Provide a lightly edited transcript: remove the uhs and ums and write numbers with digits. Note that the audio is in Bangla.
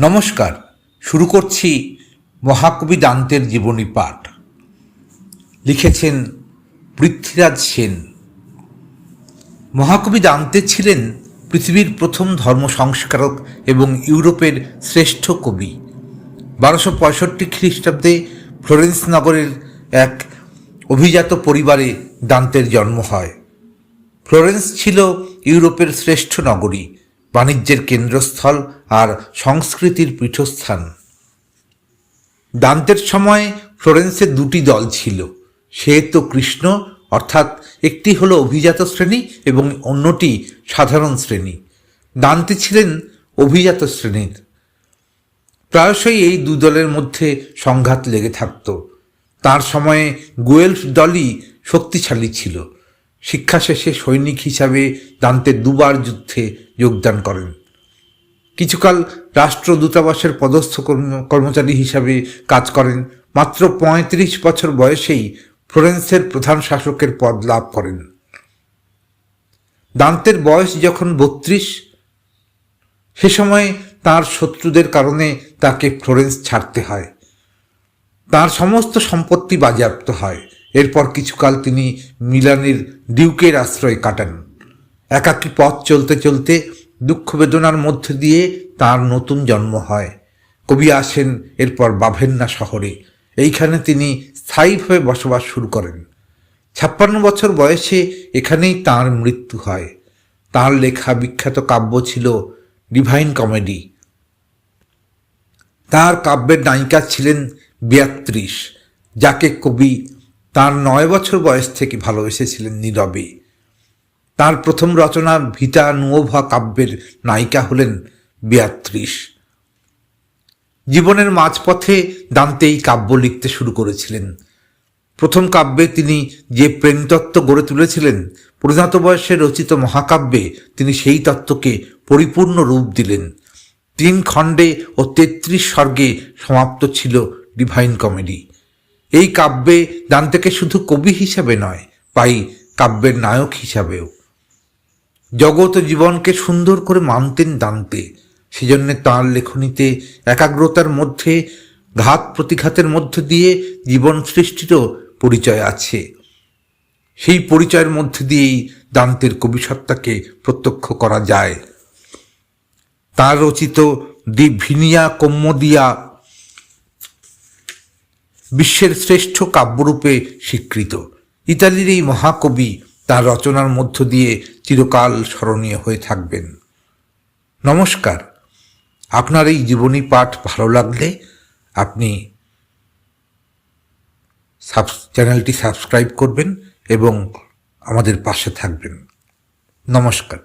নমস্কার। শুরু করছি মহাকবি দান্তের জীবনী পাঠ। লিখেছেন পৃথ্বীরাজ সেন। মহাকবি দান্তে ছিলেন পৃথিবীর প্রথম ধর্ম সংস্কারক এবং ইউরোপের শ্রেষ্ঠ কবি। 1265 খ্রিস্টাব্দে ফ্লোরেন্স নগরের এক অভিজাত পরিবারে দান্তের জন্ম হয়। ফ্লোরেন্স ছিল ইউরোপের শ্রেষ্ঠ নগরী, বাণিজ্যের কেন্দ্রস্থল আর সংস্কৃতির পীঠস্থান। দান্তের সময় ফ্লোরেন্সের দুটি দল ছিল, শ্বেত ও কৃষ্ণ, অর্থাৎ একটি হলো অভিজাত শ্রেণী এবং অন্যটি সাধারণ শ্রেণী। দান্তে ছিলেন অভিজাত শ্রেণীর। প্রায়শই এই দু দলের মধ্যে সংঘাত লেগে থাকত। তার সময়ে গুয়েলফ দলই শক্তিশালী ছিল। শিক্ষা শেষে সৈনিক হিসাবে দান্তে দুবার যুদ্ধে যোগদান করেন। কিছুকাল রাষ্ট্রদূতাবাসের পদস্থ কর্মচারী হিসাবে কাজ করেন। মাত্র 35 বছর বয়সেই ফ্লোরেন্সের প্রধান শাসকের পদ লাভ করেন। দান্তের বয়স যখন 32, সে সময় তার শত্রুদের কারণে তাকে ফ্লোরেন্স ছাড়তে হয়। তার সমস্ত সম্পত্তি বাজেয়াপ্ত হয়। এরপর কিছুকাল তিনি মিলানের ডিউকের আশ্রয় কাটান। একাকী পথ চলতে চলতে দুঃখ বেদনার মধ্যে দিয়ে তার নতুন জন্ম হয়। কবি আসেন এরপর বাভেন্না শহরে। এইখানে তিনি স্থায়ীভাবে বসবাস শুরু করেন। 56 বছর বয়সে এখানেই তার মৃত্যু হয়। তার লেখা বিখ্যাত কাব্য ছিল ডিভাইন কমেডি। তার কাব্যের নায়িকা ছিলেন বিয়াত্রিস, যাকে কবি তার 9 বছর বয়স থেকে ভালোবেসেছিলেন নীরবে। তার প্রথম রচনা ভিটা নুওভা কাব্যের নায়িকা হলেন বিয়াত্রিস। জীবনের মাঝপথে দান্তে এই কাব্য লিখতে শুরু করেছিলেন। প্রথম কাব্যে তিনি যে প্রেমতত্ত্ব গড়ে তুলেছিলেন, পরিণত বয়সে রচিত মহাকাব্যে তিনি সেই তত্ত্বকে পরিপূর্ণ রূপ দিলেন। 3 খণ্ডে ও 33 স্বর্গে সমাপ্ত ছিল ডিভাইন কমেডি। এই কাব্যে দান্তেকে শুধু কবি হিসাবে নয়, পাই কাব্যের নায়ক হিসাবেও। জগৎ ও জীবনকে সুন্দর করে মানতেন দান্তে। সেজন্য তাঁর লেখনীতে একাগ্রতার মধ্যে ঘাত প্রতিঘাতের মধ্য দিয়ে জীবন সৃষ্টিরও পরিচয় আছে। সেই পরিচয়ের মধ্যে দিয়েই দান্তের কবিসত্তাকে প্রত্যক্ষ করা যায়। তার রচিত দি ভিনিয়া কম্মোদিয়া বিশ্বের শ্রেষ্ঠ কাব্যরূপে স্বীকৃত। ইতালির এই মহাকবি তার রচনার মধ্য দিয়ে চিরকাল স্মরণীয় হয়ে থাকবেন। নমস্কার। আপনার এই জীবনী পাঠ ভালো লাগলে আপনি চ্যানেলটি সাবস্ক্রাইব করবেন এবং আমাদের পাশে থাকবেন। নমস্কার।